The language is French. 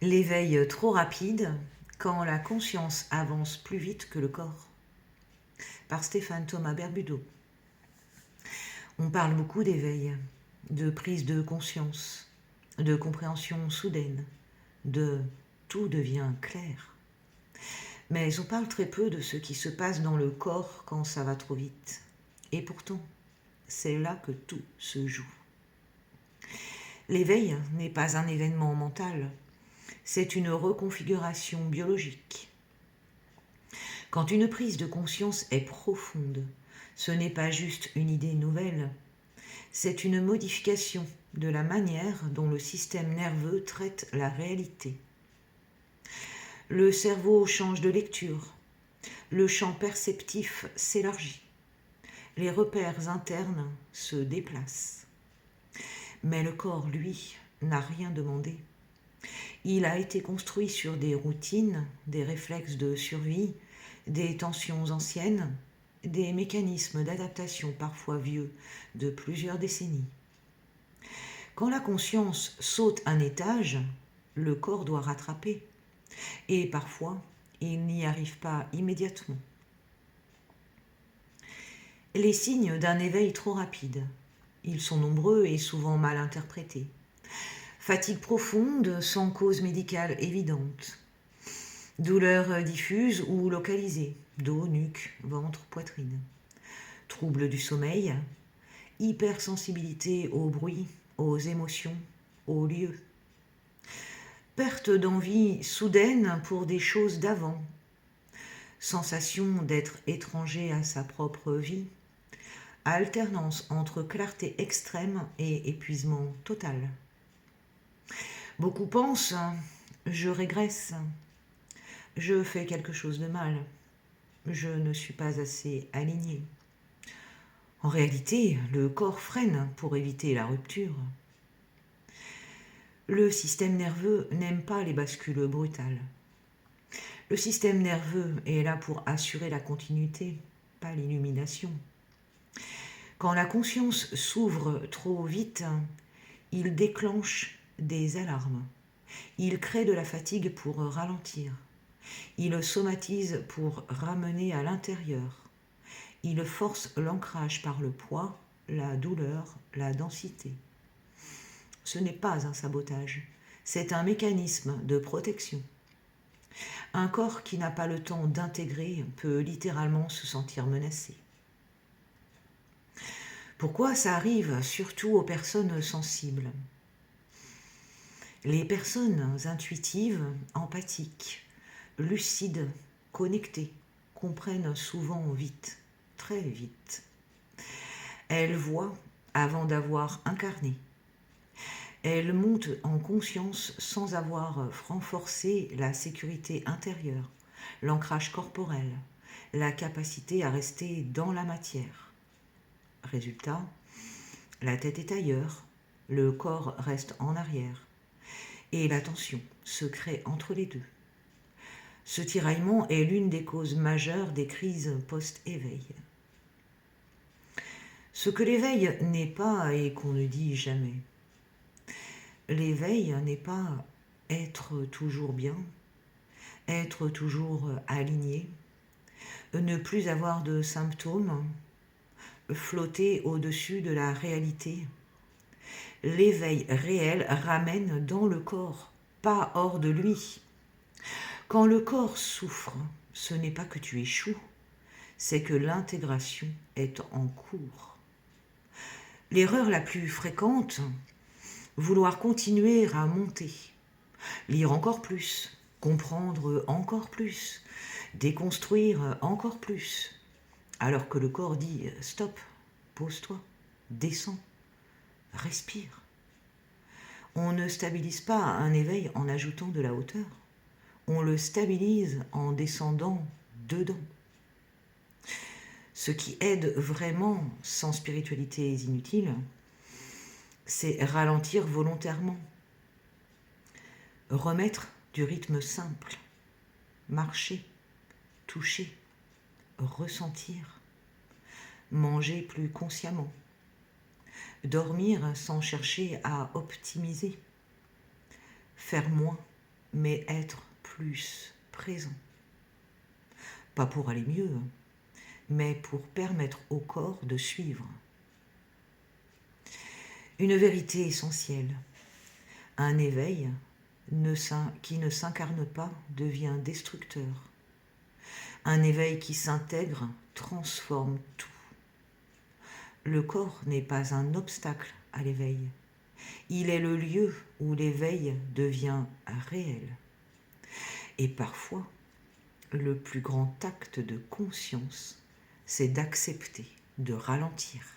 L'éveil trop rapide quand la conscience avance plus vite que le corps. Par Stéphane Thomas Berbudo. On parle beaucoup d'éveil, de prise de conscience, de compréhension soudaine, de tout devient clair. Mais on parle très peu de ce qui se passe dans le corps quand ça va trop vite. Et pourtant, c'est là que tout se joue. L'éveil n'est pas un événement mental, c'est une reconfiguration biologique. Quand une prise de conscience est profonde, ce n'est pas juste une idée nouvelle, c'est une modification de la manière dont le système nerveux traite la réalité. Le cerveau change de lecture, le champ perceptif s'élargit, les repères internes se déplacent. Mais le corps, lui, n'a rien demandé. Il a été construit sur des routines, des réflexes de survie, des tensions anciennes, des mécanismes d'adaptation parfois vieux de plusieurs décennies. Quand la conscience saute un étage, le corps doit rattraper. Et parfois, il n'y arrive pas immédiatement. Les signes d'un éveil trop rapide. Ils sont nombreux et souvent mal interprétés. Fatigue profonde sans cause médicale évidente. Douleurs diffuses ou localisées, dos, nuque, ventre, poitrine. Troubles du sommeil, hypersensibilité au bruit, aux émotions, aux lieux. Perte d'envie soudaine pour des choses d'avant. Sensation d'être étranger à sa propre vie. Alternance entre clarté extrême et épuisement total. Beaucoup pensent « je régresse », je fais quelque chose de mal, je ne suis pas assez aligné. En réalité, le corps freine pour éviter la rupture. Le système nerveux n'aime pas les bascules brutales. Le système nerveux est là pour assurer la continuité, pas l'illumination. Quand la conscience s'ouvre trop vite, il déclenche des alarmes. Il crée de la fatigue pour ralentir. Il somatise pour ramener à l'intérieur. Il force l'ancrage par le poids, la douleur, la densité. Ce n'est pas un sabotage, c'est un mécanisme de protection. Un corps qui n'a pas le temps d'intégrer peut littéralement se sentir menacé. Pourquoi ça arrive surtout aux personnes sensibles ? Les personnes intuitives, empathiques, lucides, connectées, comprennent souvent vite, très vite. Elles voient avant d'avoir incarné. Elles montent en conscience sans avoir renforcé la sécurité intérieure, l'ancrage corporel, la capacité à rester dans la matière. Résultat, la tête est ailleurs, le corps reste en arrière et la tension se crée entre les deux. Ce tiraillement est l'une des causes majeures des crises post-éveil. Ce que l'éveil n'est pas et qu'on ne dit jamais. L'éveil n'est pas être toujours bien, être toujours aligné, ne plus avoir de symptômes, flotter au-dessus de la réalité. L'éveil réel ramène dans le corps, pas hors de lui. Quand le corps souffre, ce n'est pas que tu échoues, c'est que l'intégration est en cours. L'erreur la plus fréquente, vouloir continuer à monter, lire encore plus, comprendre encore plus, déconstruire encore plus, alors que le corps dit « stop, pose-toi, descends, respire ». On ne stabilise pas un éveil en ajoutant de la hauteur, on le stabilise en descendant dedans. Ce qui aide vraiment, sans spiritualité inutile, c'est ralentir volontairement, remettre du rythme simple, marcher, toucher, ressentir, manger plus consciemment, dormir sans chercher à optimiser, faire moins, mais être plus présent. Pas pour aller mieux, mais pour permettre au corps de suivre. Une vérité essentielle. Un éveil qui ne s'incarne pas devient destructeur. Un éveil qui s'intègre transforme tout. Le corps n'est pas un obstacle à l'éveil. Il est le lieu où l'éveil devient réel. Et parfois, le plus grand acte de conscience, c'est d'accepter de ralentir.